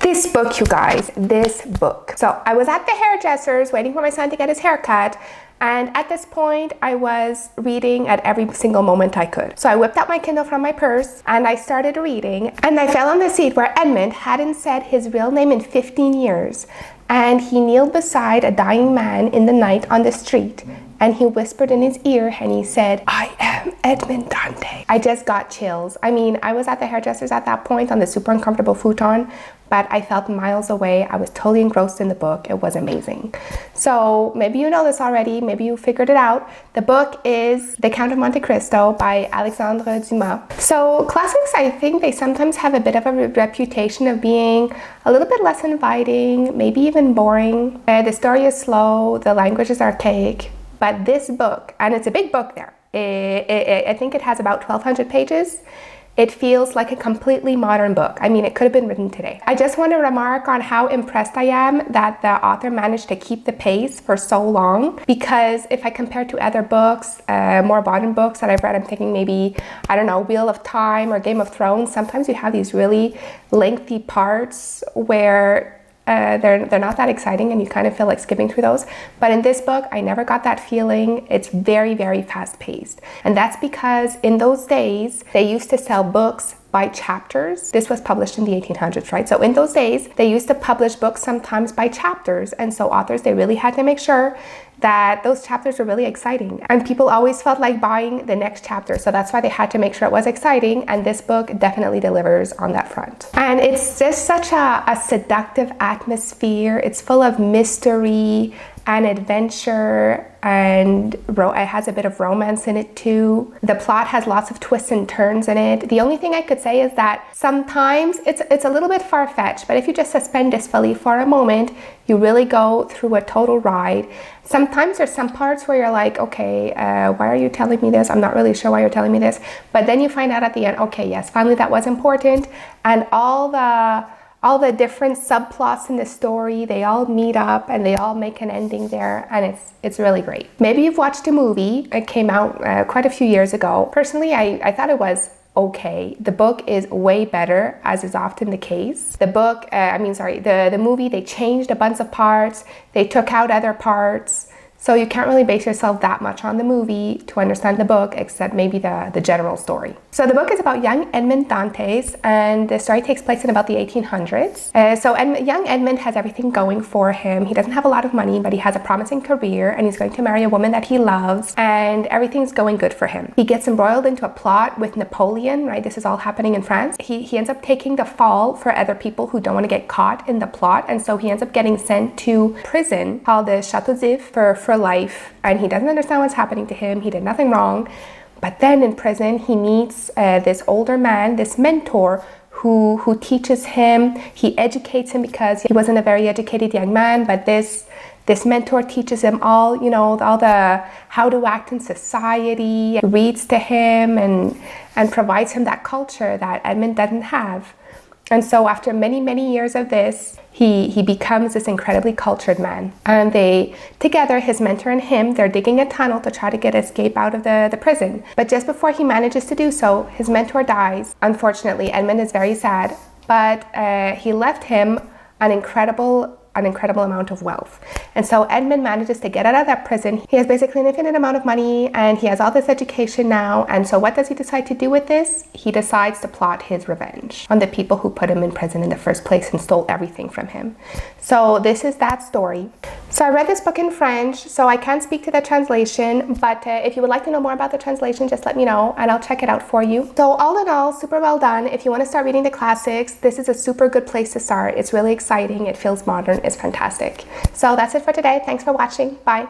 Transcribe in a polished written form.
This book, you guys, this book. So I was at the hairdresser's waiting for my son to get his haircut. And at this point, I was reading at every single moment I could. So I whipped out my Kindle from my purse and I started reading. And I fell on the seat where Edmund hadn't said his real name in 15 years. And he kneeled beside a dying man in the night on the street. And he whispered in his ear and he said, "I am Edmond Dantès." I just got chills. I mean, I was at the hairdresser's at that point on the super uncomfortable futon, but I felt miles away. I was totally engrossed in the book. It was amazing. So maybe you know this already. Maybe you figured it out. The book is The Count of Monte Cristo by Alexandre Dumas. So classics, I think they sometimes have a bit of a reputation of being a little bit less inviting, maybe even boring. The story is slow. The language is archaic. But this book, and it's a big book there, I think it has about 1,200 pages. It feels like a completely modern book. I mean, it could have been written today. I just want to remark on how impressed I am that the author managed to keep the pace for so long, because if I compare to other books, more modern books that I've read, I'm thinking maybe, I don't know, Wheel of Time or Game of Thrones, sometimes you have these really lengthy parts where they're not that exciting and you kind of feel like skipping through those. But in this book, I never got that feeling. It's very, very fast paced. And that's because in those days, they used to sell books by chapters. This was published in the 1800s, right? So in those days, they used to publish books sometimes by chapters. And so authors, they really had to make sure that those chapters were really exciting. And people always felt like buying the next chapter. So that's why they had to make sure it was exciting. And this book definitely delivers on that front. And it's just such a seductive atmosphere. It's full of mystery and adventure, and it has a bit of romance in it too. The plot has lots of twists and turns in it. The only thing I could say is that sometimes it's a little bit far-fetched, but if you just suspend disbelief for a moment, you really go through a total ride. Sometimes there's some parts where you're like, okay, why are you telling me this? I'm not really sure why you're telling me this. But then you find out at the end, okay, yes, finally that was important. And all the different subplots in the story, they all meet up and they all make an ending there, and it's really great. Maybe you've watched a movie. It came out quite a few years ago. Personally, I thought it was okay. The book is way better, as is often the case. The movie, they changed a bunch of parts. They took out other parts. So you can't really base yourself that much on the movie to understand the book, except maybe the general story. So the book is about young Edmond Dantès, and the story takes place in about the 1800s. Young Edmond has everything going for him. He doesn't have a lot of money, but he has a promising career, and he's going to marry a woman that he loves, and everything's going good for him. He gets embroiled into a plot with Napoleon, right? This is all happening in France. He ends up taking the fall for other people who don't want to get caught in the plot, and so he ends up getting sent to prison called the Château d'If for life, and he doesn't understand what's happening to him. He did nothing wrong. But then in prison, he meets this older man, this mentor, who teaches him. He educates him because he wasn't a very educated young man, but this mentor teaches him all the how to act in society, reads to him and provides him that culture that Edmund doesn't have. And so after many, many years of this, he becomes this incredibly cultured man. And together, his mentor and him, they're digging a tunnel to try to escape out of the prison. But just before he manages to do so, his mentor dies. Unfortunately, Edmund is very sad, but he left him an incredible amount of wealth. And so Edmund manages to get out of that prison. He has basically an infinite amount of money, and he has all this education now. And so what does he decide to do with this? He decides to plot his revenge on the people who put him in prison in the first place and stole everything from him. So this is that story. So I read this book in French, so I can't speak to the translation, but if you would like to know more about the translation, just let me know and I'll check it out for you. So all in all, super well done. If you want to start reading the classics, this is a super good place to start. It's really exciting. It feels modern. It's fantastic. So that's it for today. Thanks for watching. Bye.